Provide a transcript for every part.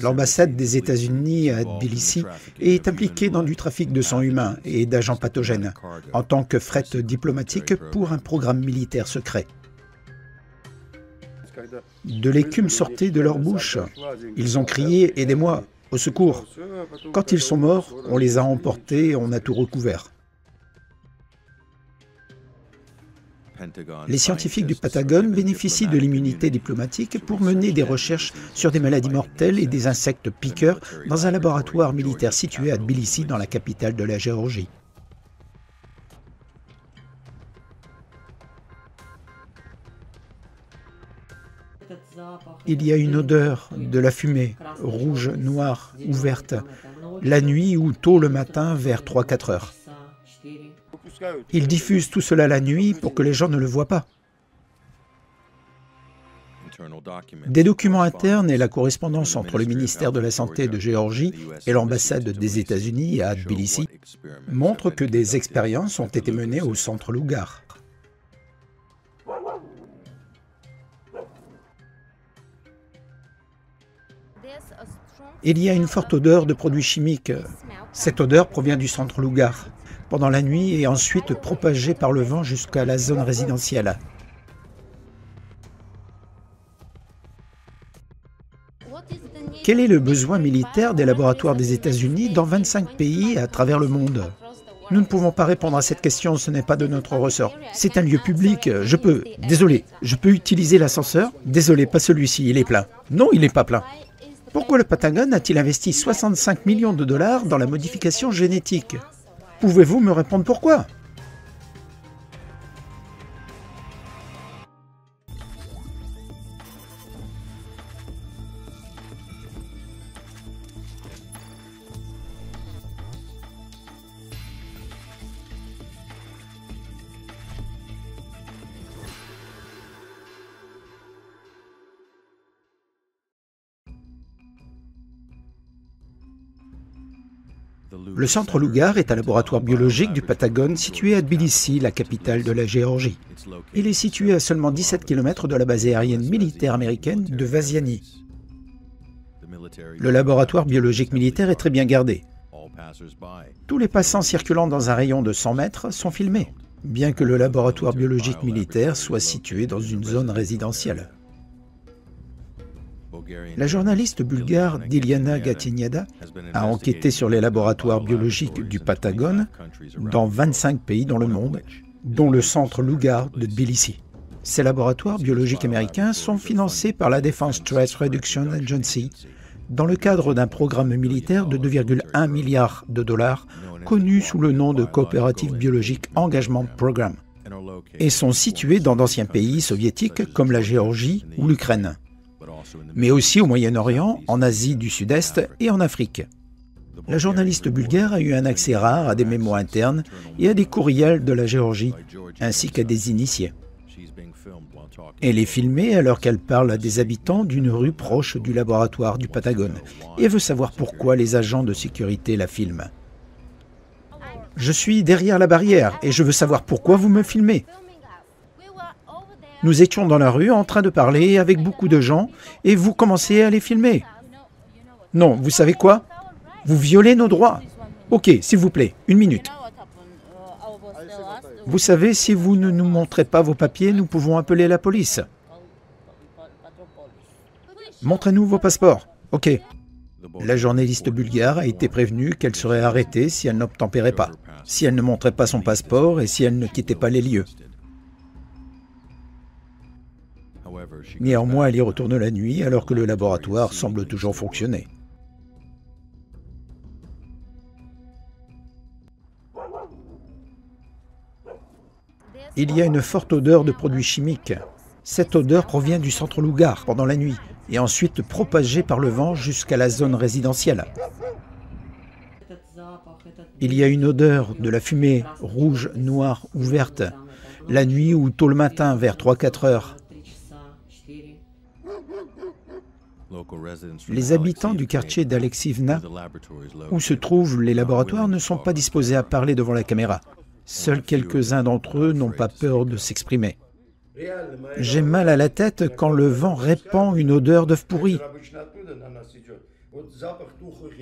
L'ambassade des États-Unis à Tbilissi est impliquée dans du trafic de sang humain et d'agents pathogènes en tant que fret diplomatique pour un programme militaire secret. De l'écume sortait de leur bouche. Ils ont crié « Aidez-moi, au secours !» Quand ils sont morts, on les a emportés et on a tout recouvert. Les scientifiques du Pentagone bénéficient de l'immunité diplomatique pour mener des recherches sur des maladies mortelles et des insectes piqueurs dans un laboratoire militaire situé à Tbilissi, dans la capitale de la Géorgie. Il y a une odeur, de la fumée, rouge, noire ou verte, la nuit ou tôt le matin vers 3-4 heures. Ils diffusent tout cela la nuit pour que les gens ne le voient pas. Des documents internes et la correspondance entre le ministère de la Santé de Géorgie et l'ambassade des États-Unis à Tbilissi montrent que des expériences ont été menées au centre Lugar. Il y a une forte odeur de produits chimiques. Cette odeur provient du centre Lugar pendant la nuit et ensuite propagée par le vent jusqu'à la zone résidentielle. Quel est le besoin militaire des laboratoires des États-Unis dans 25 pays à travers le monde? Nous ne pouvons pas répondre à cette question, ce n'est pas de notre ressort. C'est un lieu public, je peux utiliser l'ascenseur? Désolé, pas celui-ci, il est plein. Non, il n'est pas plein. Pourquoi le Pentagone a-t-il investi 65 millions de dollars dans la modification génétique? Pouvez-vous me répondre pourquoi? Le centre Lugar est un laboratoire biologique du Pentagone situé à Tbilissi, la capitale de la Géorgie. Il est situé à seulement 17 km de la base aérienne militaire américaine de Vaziani. Le laboratoire biologique militaire est très bien gardé. Tous les passants circulant dans un rayon de 100 mètres sont filmés, bien que le laboratoire biologique militaire soit situé dans une zone résidentielle. La journaliste bulgare Dilyana Gatiniada a enquêté sur les laboratoires biologiques du Pentagone dans 25 pays dans le monde, dont le centre Lugar de Tbilissi. Ces laboratoires biologiques américains sont financés par la Defense Threat Reduction Agency dans le cadre d'un programme militaire de 2,1 milliards de dollars connu sous le nom de Cooperative Biologic Engagement Program et sont situés dans d'anciens pays soviétiques comme la Géorgie ou l'Ukraine, mais aussi au Moyen-Orient, en Asie du Sud-Est et en Afrique. La journaliste bulgare a eu un accès rare à des mémos internes et à des courriels de la Géorgie, ainsi qu'à des initiés. Elle est filmée alors qu'elle parle à des habitants d'une rue proche du laboratoire du Pentagone et veut savoir pourquoi les agents de sécurité la filment. « Je suis derrière la barrière et je veux savoir pourquoi vous me filmez. Nous étions dans la rue en train de parler avec beaucoup de gens et vous commencez à les filmer. Non, vous savez quoi? Vous violez nos droits. Ok, s'il vous plaît, 1 minute. Vous savez, si vous ne nous montrez pas vos papiers, nous pouvons appeler la police. Montrez-nous vos passeports. Ok. La journaliste bulgare a été prévenue qu'elle serait arrêtée si elle n'obtempérait pas, si elle ne montrait pas son passeport et si elle ne quittait pas les lieux. Néanmoins, elle y retourne la nuit alors que le laboratoire semble toujours fonctionner. Il y a une forte odeur de produits chimiques. Cette odeur provient du centre Lugar pendant la nuit et ensuite propagée par le vent jusqu'à la zone résidentielle. Il y a une odeur, de la fumée, rouge, noire ou verte, la nuit ou tôt le matin vers 3-4 heures. Les habitants du quartier d'Aleksivna, où se trouvent les laboratoires, ne sont pas disposés à parler devant la caméra. Seuls quelques-uns d'entre eux n'ont pas peur de s'exprimer. J'ai mal à la tête quand le vent répand une odeur d'œuf pourri.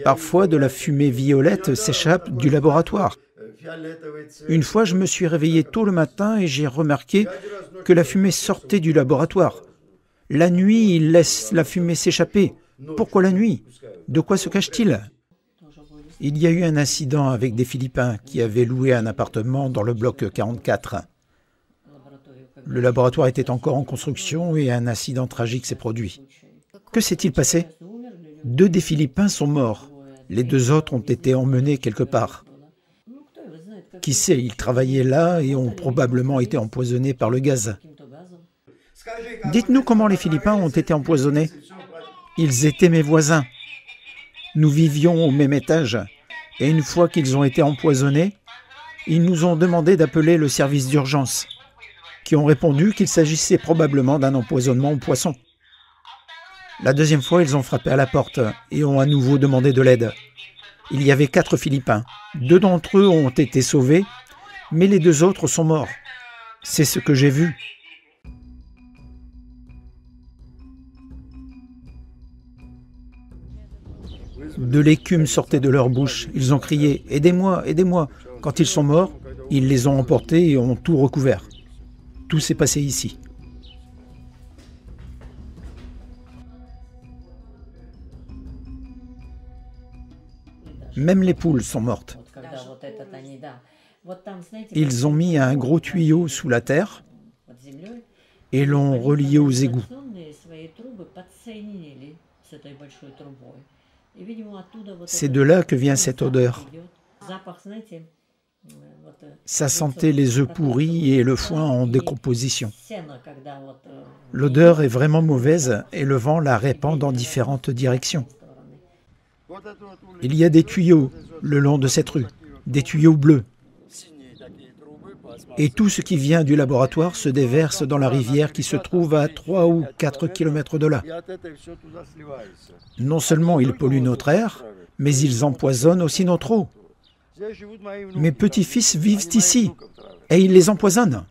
Parfois, de la fumée violette s'échappe du laboratoire. Une fois, je me suis réveillé tôt le matin et j'ai remarqué que la fumée sortait du laboratoire. La nuit, ils laissent la fumée s'échapper. Pourquoi la nuit? De quoi se cache-t-il? Il y a eu un incident avec des Philippins qui avaient loué un appartement dans le bloc 44. Le laboratoire était encore en construction et un incident tragique s'est produit. Que s'est-il passé? 2 des Philippins sont morts. Les 2 autres ont été emmenés quelque part. Qui sait, ils travaillaient là et ont probablement été empoisonnés par le gaz. Dites-nous comment les Philippins ont été empoisonnés. Ils étaient mes voisins. Nous vivions au même étage. Et une fois qu'ils ont été empoisonnés, ils nous ont demandé d'appeler le service d'urgence, qui ont répondu qu'il s'agissait probablement d'un empoisonnement au poisson. La deuxième fois, ils ont frappé à la porte et ont à nouveau demandé de l'aide. Il y avait 4 Philippins. 2 d'entre eux ont été sauvés, mais les 2 autres sont morts. C'est ce que j'ai vu. De l'écume sortait de leur bouche. Ils ont crié « Aidez-moi, aidez-moi !» Quand ils sont morts, ils les ont emportés et ont tout recouvert. Tout s'est passé ici. Même les poules sont mortes. Ils ont mis un gros tuyau sous la terre et l'ont relié aux égouts. C'est de là que vient cette odeur. Ça sentait les œufs pourris et le foin en décomposition. L'odeur est vraiment mauvaise et le vent la répand dans différentes directions. Il y a des tuyaux le long de cette rue, des tuyaux bleus. Et tout ce qui vient du laboratoire se déverse dans la rivière qui se trouve à 3 ou 4 kilomètres de là. Non seulement ils polluent notre air, mais ils empoisonnent aussi notre eau. Mes petits-fils vivent ici et ils les empoisonnent.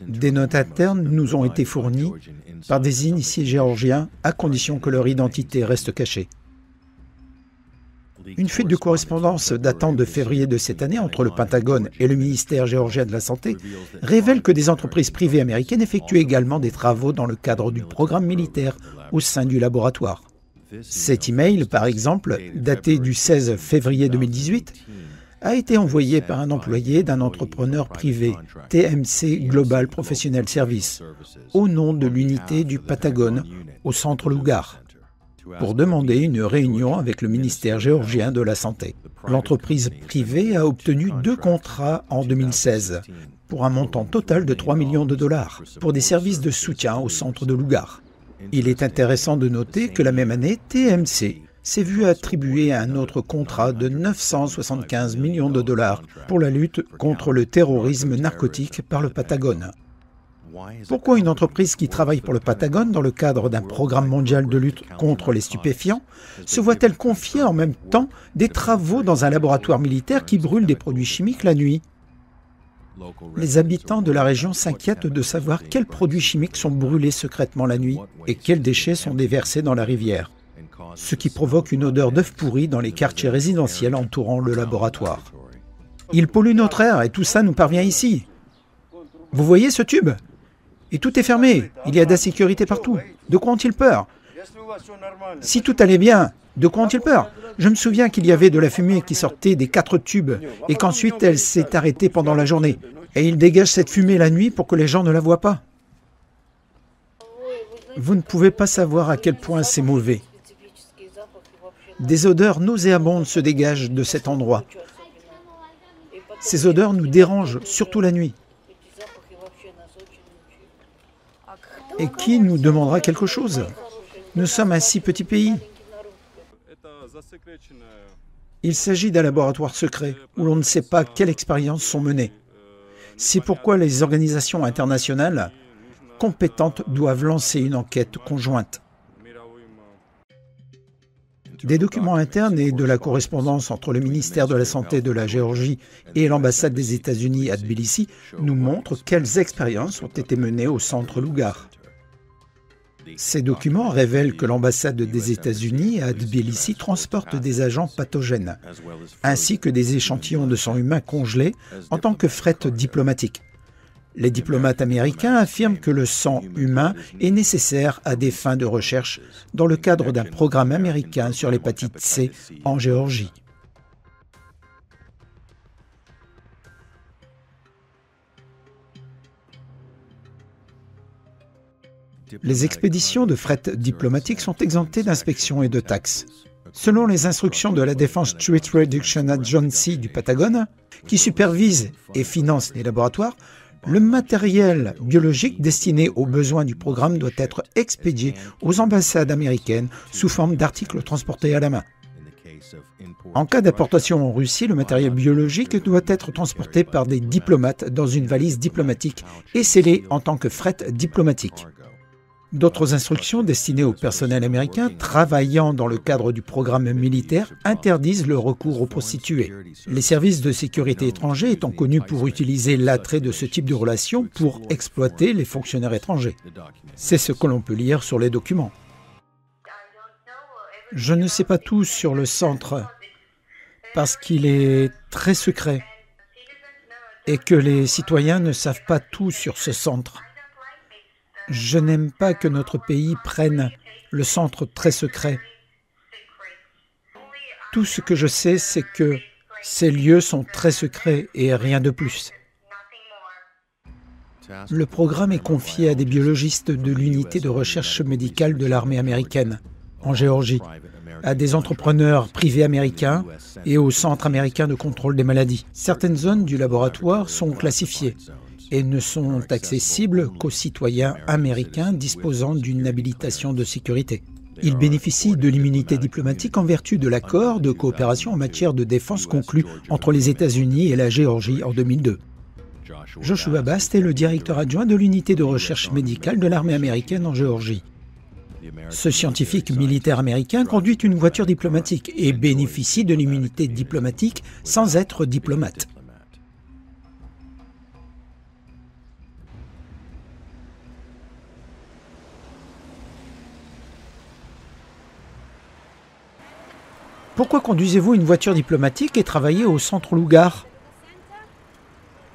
Des notes internes nous ont été fournies par des initiés géorgiens à condition que leur identité reste cachée. Une fuite de correspondance datant de février de cette année entre le Pentagone et le ministère géorgien de la Santé révèle que des entreprises privées américaines effectuent également des travaux dans le cadre du programme militaire au sein du laboratoire. Cet email, par exemple, daté du 16 février 2018, a été envoyé par un employé d'un entrepreneur privé, TMC Global Professional Service, au nom de l'unité du Patagone au centre Lugar, pour demander une réunion avec le ministère géorgien de la Santé. L'entreprise privée a obtenu 2 contrats en 2016 pour un montant total de 3 millions de dollars pour des services de soutien au centre de Lugar. Il est intéressant de noter que la même année, TMC s'est vu attribuer un autre contrat de 975 millions de dollars pour la lutte contre le terrorisme narcotique par le Patagone. Pourquoi une entreprise qui travaille pour le Patagone dans le cadre d'un programme mondial de lutte contre les stupéfiants se voit-elle confier en même temps des travaux dans un laboratoire militaire qui brûle des produits chimiques la nuit? Les habitants de la région s'inquiètent de savoir quels produits chimiques sont brûlés secrètement la nuit et quels déchets sont déversés dans la rivière, ce qui provoque une odeur d'œuf pourri dans les quartiers résidentiels entourant le laboratoire. Ils polluent notre air et tout ça nous parvient ici. Vous voyez ce tube? Et tout est fermé, il y a de la sécurité partout. De quoi ont-ils peur? Si tout allait bien, de quoi ont-ils peur? Je me souviens qu'il y avait de la fumée qui sortait des 4 tubes et qu'ensuite elle s'est arrêtée pendant la journée. Et ils dégagent cette fumée la nuit pour que les gens ne la voient pas. Vous ne pouvez pas savoir à quel point c'est mauvais. Des odeurs nauséabondes se dégagent de cet endroit. Ces odeurs nous dérangent, surtout la nuit. Et qui nous demandera quelque chose? Nous sommes un si petit pays. Il s'agit d'un laboratoire secret où l'on ne sait pas quelles expériences sont menées. C'est pourquoi les organisations internationales compétentes doivent lancer une enquête conjointe. Des documents internes et de la correspondance entre le ministère de la Santé de la Géorgie et l'ambassade des États-Unis à Tbilissi nous montrent quelles expériences ont été menées au centre Lugar. Ces documents révèlent que l'ambassade des États-Unis à Tbilissi transporte des agents pathogènes, ainsi que des échantillons de sang humain congelés en tant que fret diplomatique. Les diplomates américains affirment que le sang humain est nécessaire à des fins de recherche dans le cadre d'un programme américain sur l'hépatite C en Géorgie. Les expéditions de fret diplomatique sont exemptées d'inspections et de taxes. Selon les instructions de la Defense Threat Reduction Agency du Patagone, qui supervise et finance les laboratoires, le matériel biologique destiné aux besoins du programme doit être expédié aux ambassades américaines sous forme d'articles transportés à la main. En cas d'importation en Russie, le matériel biologique doit être transporté par des diplomates dans une valise diplomatique et scellé en tant que fret diplomatique. D'autres instructions destinées au personnel américain travaillant dans le cadre du programme militaire interdisent le recours aux prostituées. Les services de sécurité étrangers étant connus pour utiliser l'attrait de ce type de relations pour exploiter les fonctionnaires étrangers. C'est ce que l'on peut lire sur les documents. Je ne sais pas tout sur le centre parce qu'il est très secret et que les citoyens ne savent pas tout sur ce centre. Je n'aime pas que notre pays prenne le centre très secret. Tout ce que je sais, c'est que ces lieux sont très secrets et rien de plus. Le programme est confié à des biologistes de l'unité de recherche médicale de l'armée américaine en Géorgie, à des entrepreneurs privés américains et au Centre américain de contrôle des maladies. Certaines zones du laboratoire sont classifiées et ne sont accessibles qu'aux citoyens américains disposant d'une habilitation de sécurité. Ils bénéficient de l'immunité diplomatique en vertu de l'accord de coopération en matière de défense conclu entre les États-Unis et la Géorgie en 2002. Joshua Bast est le directeur adjoint de l'unité de recherche médicale de l'armée américaine en Géorgie. Ce scientifique militaire américain conduit une voiture diplomatique et bénéficie de l'immunité diplomatique sans être diplomate. Pourquoi conduisez-vous une voiture diplomatique et travaillez au centre Lugar?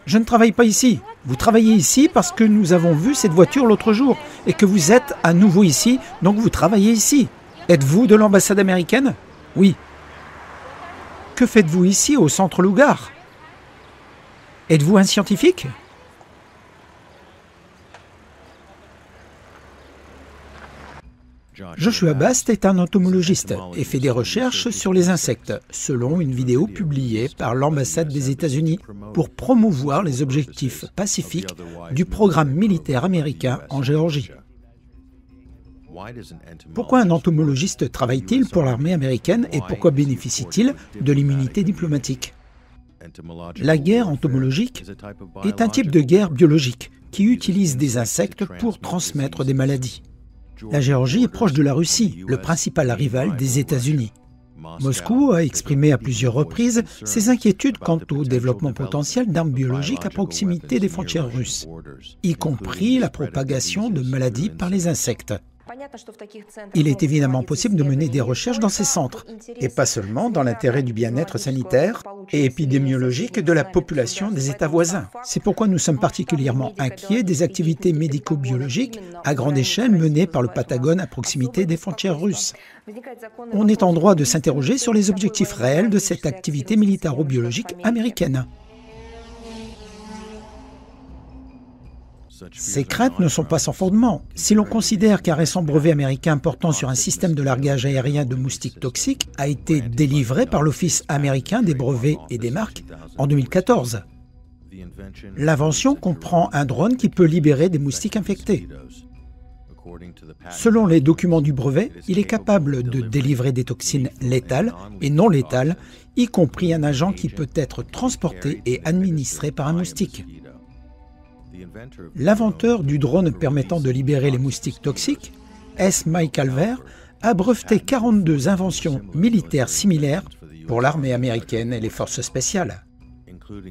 Je ne travaille pas ici. Vous travaillez ici parce que nous avons vu cette voiture l'autre jour et que vous êtes à nouveau ici, donc vous travaillez ici. Êtes-vous de l'ambassade américaine? Oui. Que faites-vous ici au centre Lugar? Êtes-vous un scientifique? Joshua Bast est un entomologiste et fait des recherches sur les insectes, selon une vidéo publiée par l'ambassade des États-Unis pour promouvoir les objectifs pacifiques du programme militaire américain en Géorgie. Pourquoi un entomologiste travaille-t-il pour l'armée américaine et pourquoi bénéficie-t-il de l'immunité diplomatique? La guerre entomologique est un type de guerre biologique qui utilise des insectes pour transmettre des maladies. La Géorgie est proche de la Russie, le principal rival des États-Unis. Moscou a exprimé à plusieurs reprises ses inquiétudes quant au développement potentiel d'armes biologiques à proximité des frontières russes, y compris la propagation de maladies par les insectes. Il est évidemment possible de mener des recherches dans ces centres, et pas seulement dans l'intérêt du bien-être sanitaire et épidémiologique de la population des États voisins. C'est pourquoi nous sommes particulièrement inquiets des activités médico-biologiques à grande échelle menées par le Patagone à proximité des frontières russes. On est en droit de s'interroger sur les objectifs réels de cette activité militaro-biologique américaine. Ces craintes ne sont pas sans fondement. Si l'on considère qu'un récent brevet américain portant sur un système de largage aérien de moustiques toxiques a été délivré par l'Office américain des brevets et des marques en 2014. L'invention comprend un drone qui peut libérer des moustiques infectés. Selon les documents du brevet, il est capable de délivrer des toxines létales et non létales, y compris un agent qui peut être transporté et administré par un moustique. L'inventeur du drone permettant de libérer les moustiques toxiques, S. Mike Calvert, a breveté 42 inventions militaires similaires pour l'armée américaine et les forces spéciales,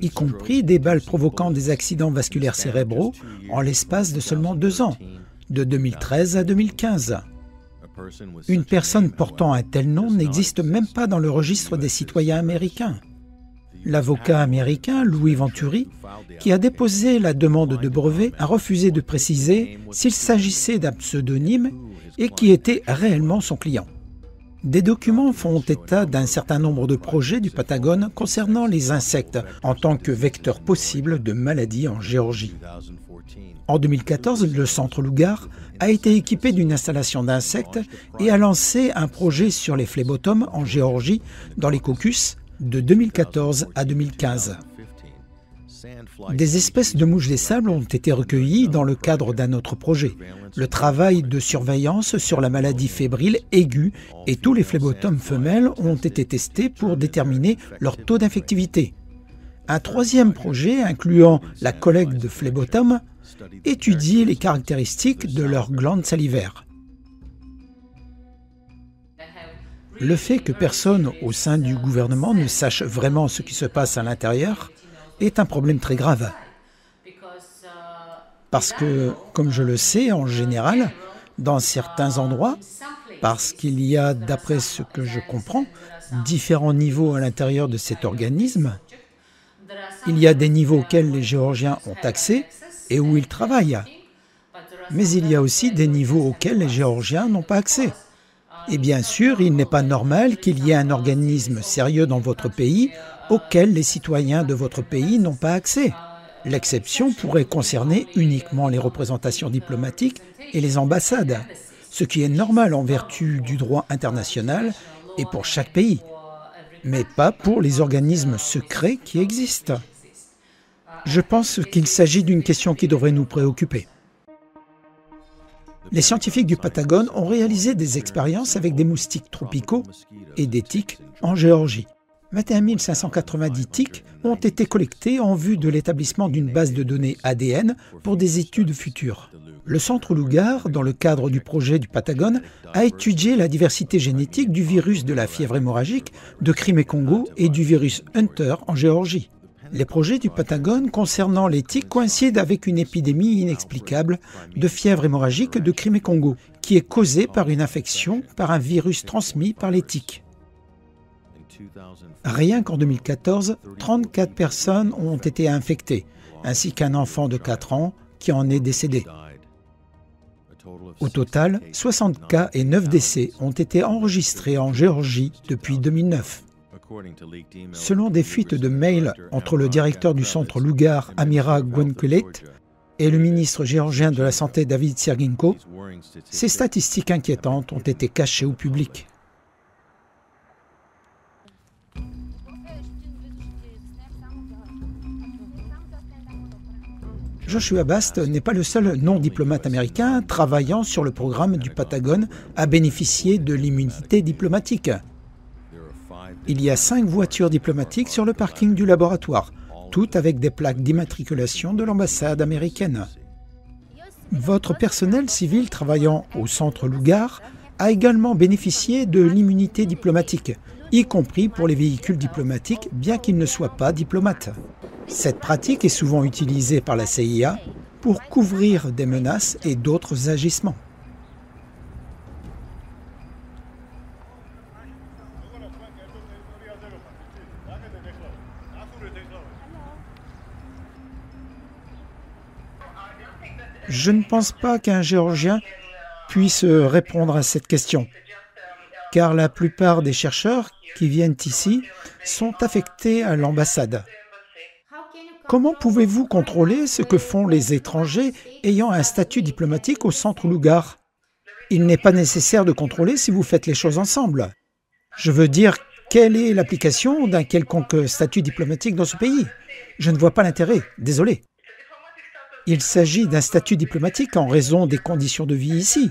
y compris des balles provoquant des accidents vasculaires cérébraux en l'espace de seulement 2 ans, de 2013 à 2015. Une personne portant un tel nom n'existe même pas dans le registre des citoyens américains. L'avocat américain Louis Venturi, qui a déposé la demande de brevet, a refusé de préciser s'il s'agissait d'un pseudonyme et qui était réellement son client. Des documents font état d'un certain nombre de projets du Patagone concernant les insectes en tant que vecteur possible de maladies en Géorgie. En 2014, le centre Lugar a été équipé d'une installation d'insectes et a lancé un projet sur les phlébotomes en Géorgie dans les Caucasus de 2014 à 2015. Des espèces de mouches des sables ont été recueillies dans le cadre d'un autre projet, le travail de surveillance sur la maladie fébrile aiguë, et tous les phlébotomes femelles ont été testés pour déterminer leur taux d'infectivité. Un troisième projet, incluant la collecte de phlébotomes, étudie les caractéristiques de leurs glandes salivaires. Le fait que personne au sein du gouvernement ne sache vraiment ce qui se passe à l'intérieur est un problème très grave. Parce que, comme je le sais en général, dans certains endroits, parce qu'il y a, d'après ce que je comprends, différents niveaux à l'intérieur de cet organisme, il y a des niveaux auxquels les Géorgiens ont accès et où ils travaillent. Mais il y a aussi des niveaux auxquels les Géorgiens n'ont pas accès. Et bien sûr, il n'est pas normal qu'il y ait un organisme sérieux dans votre pays auquel les citoyens de votre pays n'ont pas accès. L'exception pourrait concerner uniquement les représentations diplomatiques et les ambassades, ce qui est normal en vertu du droit international et pour chaque pays, mais pas pour les organismes secrets qui existent. Je pense qu'il s'agit d'une question qui devrait nous préoccuper. Les scientifiques du Patagone ont réalisé des expériences avec des moustiques tropicaux et des tiques en Géorgie. 21 590 tiques ont été collectés en vue de l'établissement d'une base de données ADN pour des études futures. Le centre Lugar, dans le cadre du projet du Patagone, a étudié la diversité génétique du virus de la fièvre hémorragique de Crimée-Congo et du virus Hunter en Géorgie. Les projets du Patagone concernant les tiques coïncident avec une épidémie inexplicable de fièvre hémorragique de Crimée-Congo, qui est causée par une infection par un virus transmis par les tiques. Rien qu'en 2014, 34 personnes ont été infectées, ainsi qu'un enfant de 4 ans qui en est décédé. Au total, 60 cas et 9 décès ont été enregistrés en Géorgie depuis 2009. Selon des fuites de mails entre le directeur du centre Lugar, Amira Gwenkulet, et le ministre géorgien de la Santé, David Serginko, ces statistiques inquiétantes ont été cachées au public. Joshua Bast n'est pas le seul non-diplomate américain travaillant sur le programme du Patagone à bénéficier de l'immunité diplomatique. Il y a 5 voitures diplomatiques sur le parking du laboratoire, toutes avec des plaques d'immatriculation de l'ambassade américaine. Votre personnel civil travaillant au centre Lugar a également bénéficié de l'immunité diplomatique, y compris pour les véhicules diplomatiques, bien qu'ils ne soient pas diplomates. Cette pratique est souvent utilisée par la CIA pour couvrir des menaces et d'autres agissements. Je ne pense pas qu'un Géorgien puisse répondre à cette question, car la plupart des chercheurs qui viennent ici sont affectés à l'ambassade. Comment pouvez-vous contrôler ce que font les étrangers ayant un statut diplomatique au centre Lugar? Il n'est pas nécessaire de contrôler si vous faites les choses ensemble. Je veux dire, quelle est l'application d'un quelconque statut diplomatique dans ce pays? Je ne vois pas l'intérêt, désolé. Il s'agit d'un statut diplomatique en raison des conditions de vie ici,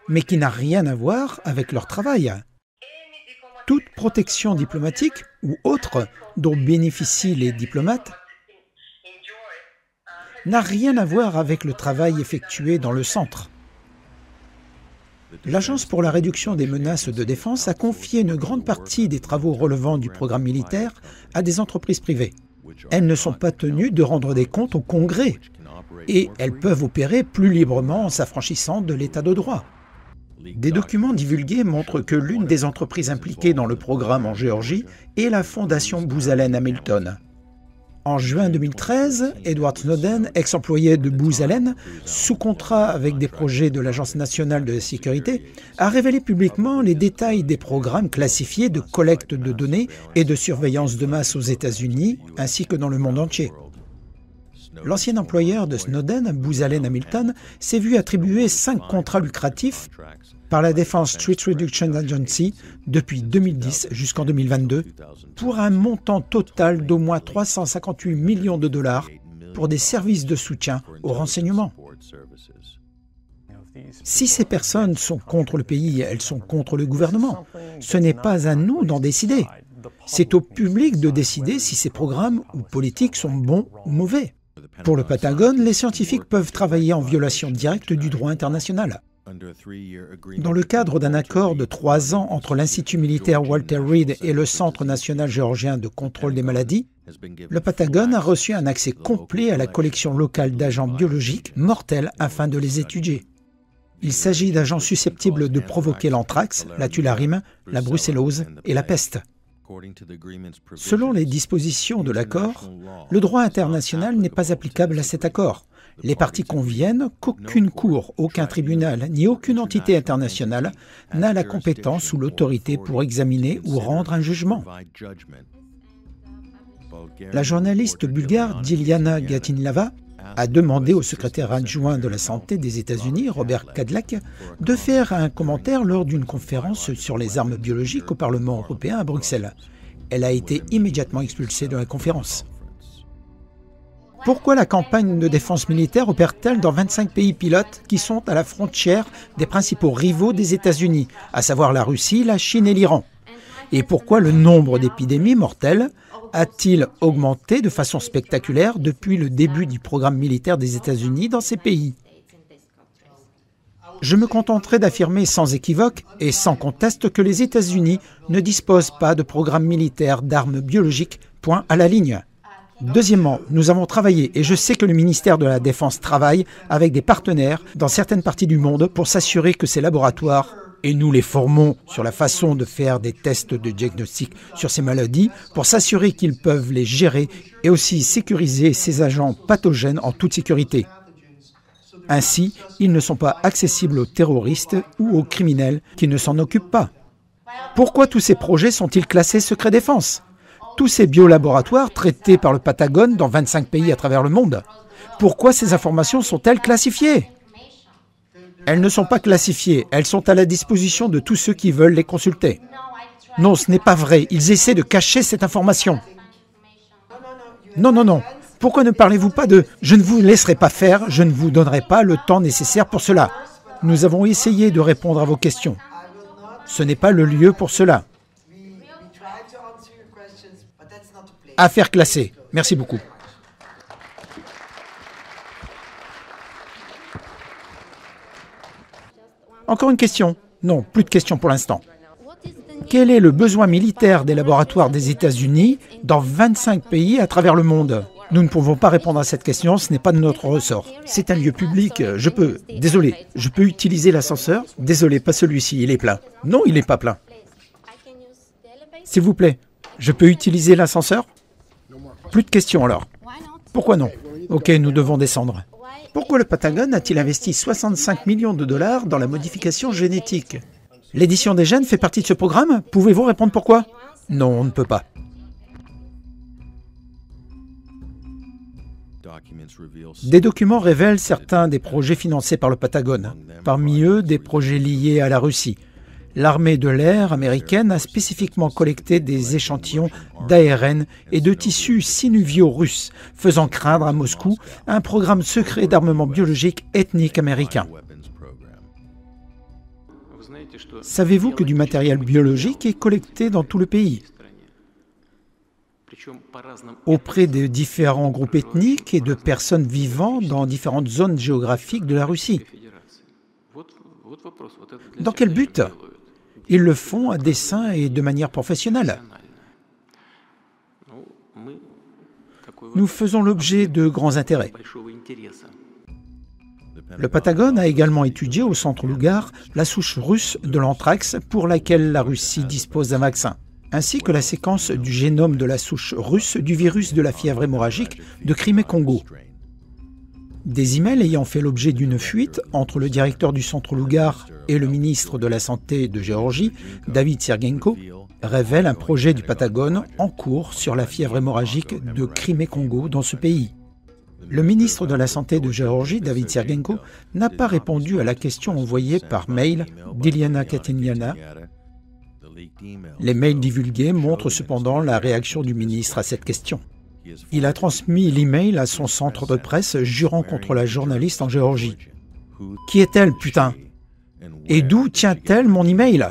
mais qui n'a rien à voir avec leur travail. Toute protection diplomatique ou autre dont bénéficient les diplomates n'a rien à voir avec le travail effectué dans le centre. L'Agence pour la réduction des menaces de défense a confié une grande partie des travaux relevant du programme militaire à des entreprises privées. Elles ne sont pas tenues de rendre des comptes au Congrès et elles peuvent opérer plus librement en s'affranchissant de l'état de droit. Des documents divulgués montrent que l'une des entreprises impliquées dans le programme en Géorgie est la fondation Booz Allen Hamilton. En juin 2013, Edward Snowden, ex-employé de Booz Allen, sous contrat avec des projets de l'Agence nationale de la sécurité, a révélé publiquement les détails des programmes classifiés de collecte de données et de surveillance de masse aux États-Unis ainsi que dans le monde entier. L'ancien employeur de Snowden, Booz Allen Hamilton, s'est vu attribuer 5 contrats lucratifs par la Defense Threat Reduction Agency depuis 2010 jusqu'en 2022 pour un montant total d'au moins 358 millions de dollars pour des services de soutien au renseignement. Si ces personnes sont contre le pays, elles sont contre le gouvernement. Ce n'est pas à nous d'en décider. C'est au public de décider si ces programmes ou politiques sont bons ou mauvais. Pour le Pentagone, les scientifiques peuvent travailler en violation directe du droit international. Dans le cadre d'un accord de 3 ans entre l'Institut militaire Walter Reed et le Centre national géorgien de contrôle des maladies, le Pentagone a reçu un accès complet à la collection locale d'agents biologiques mortels afin de les étudier. Il s'agit d'agents susceptibles de provoquer l'anthrax, la tularime, la brucellose et la peste. Selon les dispositions de l'accord, le droit international n'est pas applicable à cet accord. Les parties conviennent qu'aucune cour, aucun tribunal, ni aucune entité internationale n'a la compétence ou l'autorité pour examiner ou rendre un jugement. La journaliste bulgare Dilyana Gatinlava a demandé au secrétaire adjoint de la Santé des États-Unis, Robert Kadlec, de faire un commentaire lors d'une conférence sur les armes biologiques au Parlement européen à Bruxelles. Elle a été immédiatement expulsée de la conférence. Pourquoi la campagne de défense militaire opère-t-elle dans 25 pays pilotes qui sont à la frontière des principaux rivaux des États-Unis, à savoir la Russie, la Chine et l'Iran? Et pourquoi le nombre d'épidémies mortelles a-t-il augmenté de façon spectaculaire depuis le début du programme militaire des États-Unis dans ces pays? Je me contenterai d'affirmer sans équivoque et sans conteste que les États-Unis ne disposent pas de programme militaire d'armes biologiques, point à la ligne. Deuxièmement, nous avons travaillé, et je sais que le ministère de la Défense travaille avec des partenaires dans certaines parties du monde pour s'assurer que ces laboratoires, et nous les formons sur la façon de faire des tests de diagnostic sur ces maladies, pour s'assurer qu'ils peuvent les gérer et aussi sécuriser ces agents pathogènes en toute sécurité. Ainsi, ils ne sont pas accessibles aux terroristes ou aux criminels qui ne s'en occupent pas. Pourquoi tous ces projets sont-ils classés secret défense ? Tous ces biolaboratoires traités par le Pentagone dans 25 pays à travers le monde. Pourquoi ces informations sont-elles classifiées? Elles ne sont pas classifiées, elles sont à la disposition de tous ceux qui veulent les consulter. Non, ce n'est pas vrai, ils essaient de cacher cette information. Non. Pourquoi ne parlez-vous pas de « je ne vous laisserai pas faire, je ne vous donnerai pas le temps nécessaire pour cela ». Nous avons essayé de répondre à vos questions. Ce n'est pas le lieu pour cela. Affaire classée. Merci beaucoup. Encore une question? Non, plus de questions pour l'instant. Quel est le besoin militaire des laboratoires des États-Unis dans 25 pays à travers le monde? Nous ne pouvons pas répondre à cette question, ce n'est pas de notre ressort. C'est un lieu public, je peux utiliser l'ascenseur? Désolé, pas celui-ci, il est plein. Non, il n'est pas plein. S'il vous plaît, je peux utiliser l'ascenseur? Plus de questions alors. Pourquoi non? Ok, nous devons descendre. Pourquoi le Pentagone a-t-il investi 65 millions de dollars dans la modification génétique? L'édition des gènes fait partie de ce programme? Pouvez-vous répondre pourquoi? Non, on ne peut pas. Des documents révèlent certains des projets financés par le Pentagone. Parmi eux, des projets liés à la Russie. L'armée de l'air américaine a spécifiquement collecté des échantillons d'ARN et de tissus synuviaux russes, faisant craindre à Moscou un programme secret d'armement biologique ethnique américain. Savez-vous que du matériel biologique est collecté dans tout le pays, auprès de différents groupes ethniques et de personnes vivant dans différentes zones géographiques de la Russie? Dans quel but? Ils le font à dessein et de manière professionnelle. Nous faisons l'objet de grands intérêts. Le Patagone a également étudié au centre Lugar la souche russe de l'anthrax pour laquelle la Russie dispose d'un vaccin, ainsi que la séquence du génome de la souche russe du virus de la fièvre hémorragique de Crimée-Congo. Des emails ayant fait l'objet d'une fuite entre le directeur du centre Lugar et le ministre de la Santé de Géorgie, David Serguenko, révèlent un projet du Patagone en cours sur la fièvre hémorragique de Crimée-Congo dans ce pays. Le ministre de la Santé de Géorgie, David Serguenko, n'a pas répondu à la question envoyée par mail d'Iliana Katinyana. Les mails divulgués montrent cependant la réaction du ministre à cette question. Il a transmis l'email à son centre de presse jurant contre la journaliste en Géorgie. « Qui est-elle, putain? Et d'où tient-elle mon email ?»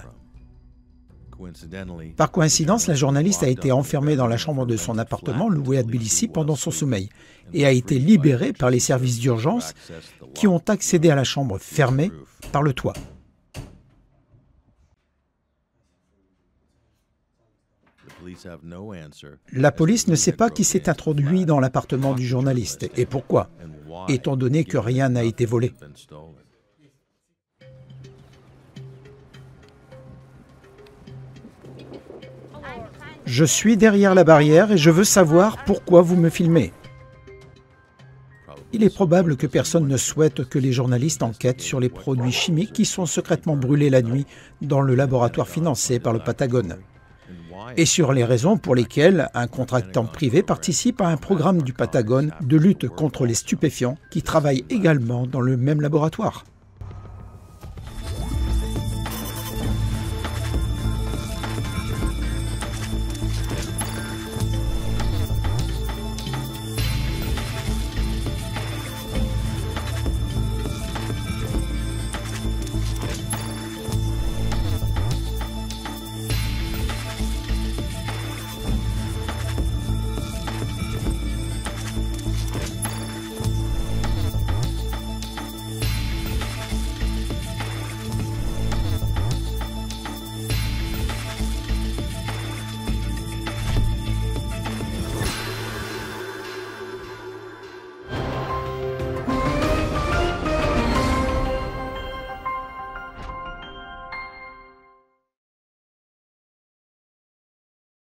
Par coïncidence, la journaliste a été enfermée dans la chambre de son appartement loué à Tbilissi pendant son sommeil et a été libérée par les services d'urgence qui ont accédé à la chambre fermée par le toit. La police ne sait pas qui s'est introduit dans l'appartement du journaliste et pourquoi, étant donné que rien n'a été volé. Je suis derrière la barrière et je veux savoir pourquoi vous me filmez. Il est probable que personne ne souhaite que les journalistes enquêtent sur les produits chimiques qui sont secrètement brûlés la nuit dans le laboratoire financé par le Patagone, et sur les raisons pour lesquelles un contractant privé participe à un programme du Patagone de lutte contre les stupéfiants qui travaille également dans le même laboratoire.